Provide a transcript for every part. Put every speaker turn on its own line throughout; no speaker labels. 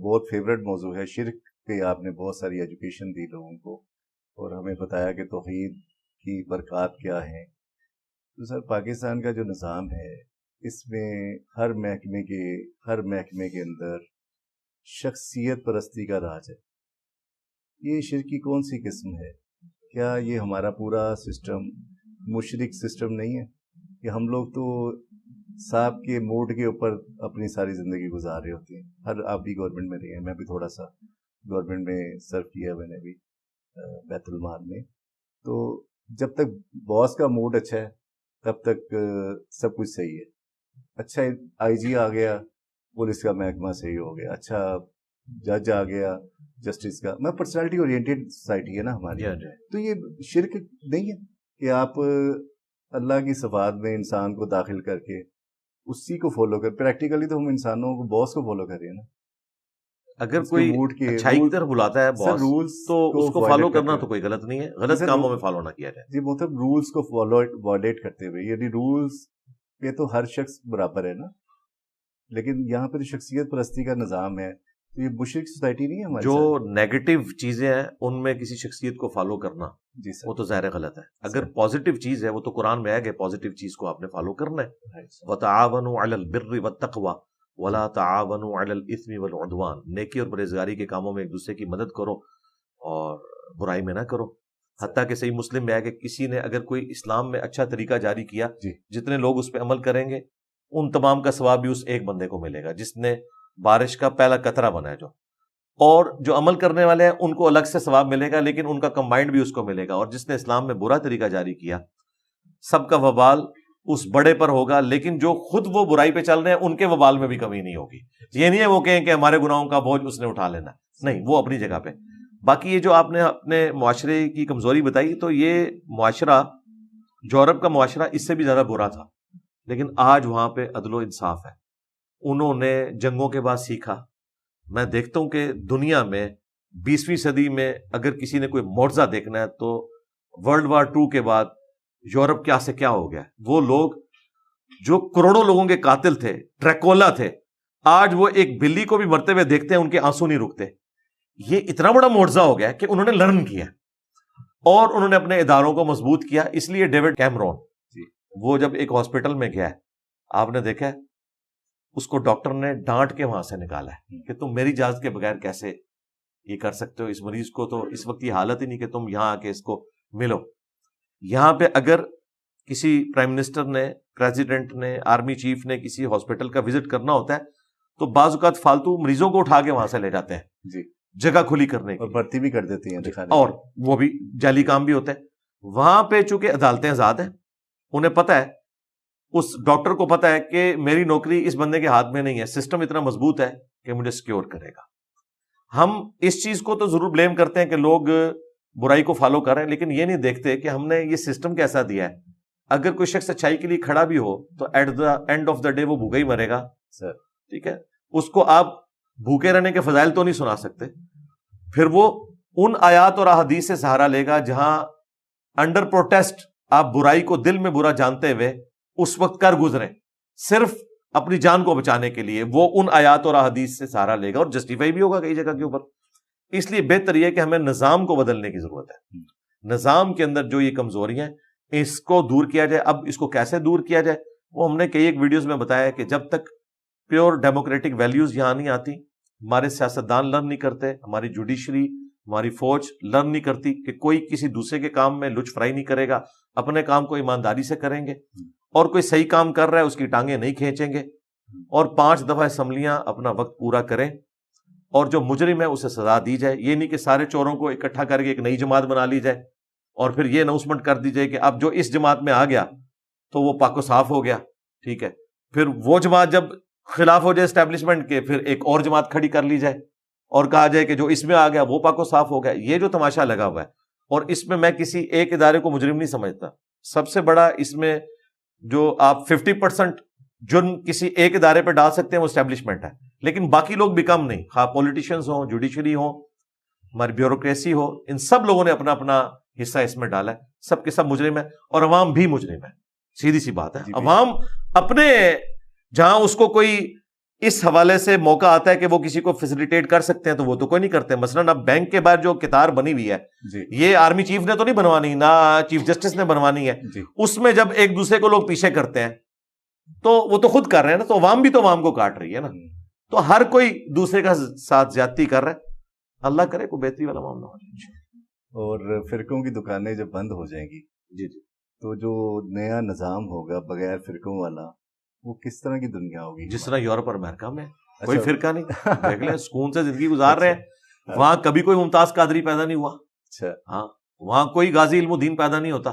بہت فیوریٹ موضوع ہے شرک پہ. آپ نے بہت ساری ایجوکیشن دی لوگوں کو اور ہمیں بتایا کہ توحید کی برکات کیا ہیں. تو سر پاکستان کا جو نظام ہے اس میں ہر محکمے کے اندر شخصیت پرستی کا راج ہے. یہ شرک کی کون سی قسم ہے؟ کیا یہ ہمارا پورا سسٹم مشرک سسٹم نہیں ہے کہ ہم لوگ تو صاحب کے موڈ کے اوپر اپنی ساری زندگی گزار رہے ہوتے ہیں؟ آپ بھی گورنمنٹ میں رہے ہیں, میں بھی تھوڑا سا گورنمنٹ میں سرو کیا میں نے بھی بیت المال میں. تو جب تک باس کا موڈ اچھا ہے تب تک سب کچھ صحیح ہے. اچھا آئی جی آ گیا, پولیس کا محکمہ صحیح ہو گیا. اچھا جج آ گیا, جسٹس کا. میں پرسنالٹی اورینٹیڈ سوسائٹی ہے نا ہماری. تو یہ شرک نہیں ہے کہ آپ اللہ کی صفات میں انسان کو داخل کر کے اسی کو فالو کر. پریکٹیکلی تو ہم انسانوں کو باس کو فالو کر رہے ہیں نا.
اگر کوئی اچھائی کی طرف بلاتا ہے باس تو اس کو فالو کرنا تو کوئی غلط نہیں ہے, غلط کاموں میں فالو نہ کیا جائے.
جی مطلب رولز کو وائلیٹ کرتے ہوئے, یعنی رولز پہ تو ہر شخص برابر ہے نا, لیکن یہاں پہ شخصیت پرستی کا نظام ہے. تو یہ مشرک سوسائٹی نہیں ہے ہماری.
جو نیگیٹو چیزیں ہیں ان میں کسی شخصیت کو فالو کرنا
جی سر
وہ تو ظاہر غلط ہے. اگر پازیٹیو چیز ہے وہ تو قرآن میں ہے کہ پازیٹیو چیز کو آپ نے فالو کرنا ہے. وَتَعَاوَنُوا عَلَى الْبِرِّ وَالتَّقْوَى وَلَا تَعَاوَنُوا عَلَى الْإِثْمِ وَالْعُدْوَانِ. نیکی اور پرہیزگاری کے کاموں میں ایک دوسرے کی مدد کرو اور برائی میں نہ کرو. حتیٰ کہ صحیح مسلم میں ہے کہ کسی نے اگر کوئی اسلام میں اچھا طریقہ جاری کیا, جتنے لوگ اس پہ عمل کریں گے ان تمام کا ثواب بھی اس ایک بندے کو ملے گا جس نے بارش کا پہلا قطرہ بنا ہے. اور جو عمل کرنے والے ہیں ان کو الگ سے ثواب ملے گا لیکن ان کا کمبائنڈ بھی اس کو ملے گا. اور جس نے اسلام میں برا طریقہ جاری کیا سب کا وبال اس بڑے پر ہوگا, لیکن جو خود وہ برائی پہ چل رہے ہیں ان کے وبال میں بھی کمی نہیں ہوگی. یہ نہیں ہے وہ کہیں کہ ہمارے گناہوں کا بوجھ اس نے اٹھا لینا, نہیں, وہ اپنی جگہ پہ. باقی یہ جو آپ نے اپنے معاشرے کی کمزوری بتائی, تو یہ معاشرہ یورپ کا معاشرہ اس سے بھی زیادہ برا تھا, لیکن آج وہاں پہ عدل و انصاف ہے. انہوں نے جنگوں کے بعد سیکھا. میں دیکھتا ہوں کہ دنیا میں 20ویں صدی میں اگر کسی نے کوئی معجزہ دیکھنا ہے تو ورلڈ وار 2 کے بعد یورپ کیا سے کیا ہو گیا. وہ لوگ جو کروڑوں لوگوں کے قاتل تھے, ڈریکولا تھے, آج وہ ایک بلی کو بھی مرتے ہوئے دیکھتے ہیں ان کے آنسو نہیں رکتے. یہ اتنا بڑا معجزہ ہو گیا کہ انہوں نے لرن کیا اور انہوں نے اپنے اداروں کو مضبوط کیا. اس لیے ڈیوڈ کیمرون وہ جب ایک ہاسپٹل میں گیا, آپ نے دیکھا اس کو ڈاکٹر نے ڈانٹ کے وہاں سے نکالا ہے کہ تم میری اجازت کے بغیر کیسے یہ کر سکتے ہو, اس مریض کو تو اس وقت یہ حالت ہی نہیں کہ تم یہاں آ کے اس کو ملو. یہاں پہ اگر کسی پرائم منسٹر نے, پریزیڈنٹ نے, آرمی چیف نے کسی ہاسپٹل کا وزٹ کرنا ہوتا ہے تو بعض اوقات فالتو مریضوں کو اٹھا کے وہاں سے لے جاتے ہیں
جی,
جگہ کھلی کرنے کی,
اور بھرتی بھی کر دیتی ہیں دکھانے,
اور وہ بھی جعلی کام بھی ہوتا ہے. وہاں پہ چونکہ عدالتیں آزاد ہیں, انہیں پتہ ہے, اس ڈاکٹر کو پتا ہے کہ میری نوکری اس بندے کے ہاتھ میں نہیں ہے, سسٹم اتنا مضبوط ہے کہ مجھے سیکیور کرے گا. ہم اس چیز کو تو ضرور بلیم کرتے ہیں کہ لوگ برائی کو فالو کر رہے ہیں, لیکن یہ نہیں دیکھتے کہ ہم نے یہ سسٹم کیسا دیا ہے. اگر کوئی شخص اچھائی کے لیے کھڑا بھی ہو تو at the end of the day وہ بھوکا ہی مرے گا سر, ٹھیک ہے. اس کو آپ بھوکے رہنے کے فضائل تو نہیں سنا سکتے. پھر وہ ان آیات اور احادیث سے سہارا لے گا جہاں انڈر پروٹیسٹ آپ برائی کو دل میں برا جانتے ہوئے اس وقت کر گزرے صرف اپنی جان کو بچانے کے لیے, وہ ان آیات اور احادیث سے سہارا لے گا اور جسٹیفائی بھی ہوگا کئی جگہ کے اوپر. اس لیے بہتر یہ ہے کہ ہمیں نظام کو بدلنے کی ضرورت ہے. نظام کے اندر جو یہ کمزوریاں ہیں اس کو دور کیا جائے. اب اس کو کیسے دور کیا جائے وہ ہم نے کئی ایک ویڈیوز میں بتایا کہ جب تک پیور ڈیموکریٹک ویلیوز یہاں نہیں آتی, ہمارے سیاستدان لرن نہیں کرتے, ہماری جوڈیشری, ہماری فوج لرن نہیں کرتی کہ کوئی کسی دوسرے کے کام میں لچ فرائی نہیں کرے گا, اپنے کام کو ایمانداری سے کریں گے, اور کوئی صحیح کام کر رہا ہے اس کی ٹانگیں نہیں کھینچیں گے, اور 5 دفعہ اسمبلیاں اپنا وقت پورا کریں, اور جو مجرم ہے اسے سزا دی جائے. یہ نہیں کہ سارے چوروں کو اکٹھا کر کے ایک نئی جماعت بنا لی جائے اور پھر یہ اناؤنسمنٹ کر دی جائے کہ اب جو اس جماعت میں آ گیا تو وہ پاک و صاف ہو گیا, ٹھیک ہے. پھر وہ جماعت جب خلاف ہو جائے اسٹیبلشمنٹ کے, پھر ایک اور جماعت کھڑی کر لی جائے اور کہا جائے کہ جو اس میں آ گیا وہ پاک و صاف ہو گیا. یہ جو تماشا لگا ہوا ہے, اور اس میں کسی ایک ادارے کو مجرم نہیں سمجھتا. سب سے بڑا اس میں جو آپ 50% جرم کسی ایک ادارے پہ ڈال سکتے ہیں وہ اسٹیبلشمنٹ ہے, لیکن باقی لوگ بھی کم نہیں, خواہ پولیٹیشینز ہوں, جوڈیشری ہوں, ہماری بیوروکریسی ہو, ان سب لوگوں نے اپنا اپنا حصہ اس میں ڈالا ہے. سب کے سب مجرم ہے اور عوام بھی مجرم ہے. سیدھی سی بات ہے, عوام اپنے جہاں اس کو کوئی اس حوالے سے موقع آتا ہے کہ وہ کسی کو فیسیلیٹیٹ کر سکتے ہیں تو وہ تو کوئی نہیں کرتے. مثلاً اب بینک کے باہر جو قطار بنی ہوئی ہے
جی
یہ آرمی چیف نے تو نہیں بنوانی, نہ چیف جسٹس نے بنوانی ہے.
جی
اس میں جب ایک دوسرے کو لوگ پیچھے کرتے ہیں تو وہ تو خود کر رہے ہیں نا, تو عوام بھی تو عوام کو کاٹ رہی ہے نا. تو ہر کوئی دوسرے کا ساتھ زیادتی کر رہا ہے. اللہ کرے کوئی بہتری والا معاملہ ہو جائے.
اور فرقوں کی دکانیں جب بند ہو جائیں گی
جی جی,
تو جو نیا نظام ہوگا بغیر فرقوں والا وہ کس طرح کی دنیا ہوگی؟
جس طرح یورپ اور امریکہ میں کوئی
اچھا.
فرقہ نہیں, دیکھ لیں سکون سے زندگی گزار رہے ہیں.
اچھا.
وہاں کبھی کوئی ممتاز قادری پیدا نہیں ہوا.
اچھا.
ہاں, وہاں کوئی غازی علم الدین پیدا نہیں ہوتا.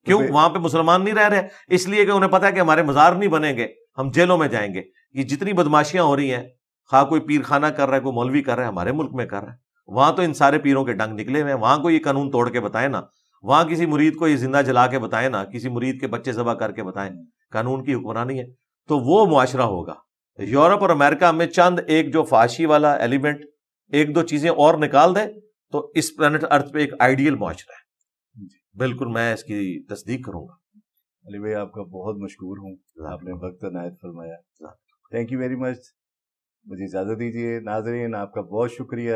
کیوں؟
پھر-
وہاں پہ مسلمان نہیں رہ رہے, اس لیے کہ انہیں پتا ہے کہ ہمارے مزار نہیں بنیں گے, ہم جیلوں میں جائیں گے. یہ جتنی بدماشیاں ہو رہی ہیں, خواہ کوئی پیر خانہ کر رہا ہے, کوئی مولوی کر رہا ہے, ہمارے ملک میں کر رہا ہے. وہاں تو ان سارے پیروں کے ڈنگ نکلے ہوئے ہیں. وہاں کو یہ قانون توڑ کے بتائے نا, وہاں کسی مرید کو یہ زندہ جلا کے بتائے نا, کسی مرید کے بچے ذبح کر کے بتائیں قانون کی حکمرانی ہے, تو وہ معاشرہ ہوگا. یورپ اور امریکہ میں چند ایک جو فحاشی والا ایلیمنٹ, ایک دو چیزیں اور نکال دیں تو اس پلانٹ ارتھ پہ ایک آئیڈیل معاشرہ ہے. بالکل میں اس کی تصدیق کروں گا.
علی بھائی آپ کا بہت مشکور ہوں, آپ نے وقت عنایت فرمایا. Thank you very much. مجھے اجازت دیجیے. ناظرین آپ کا بہت شکریہ.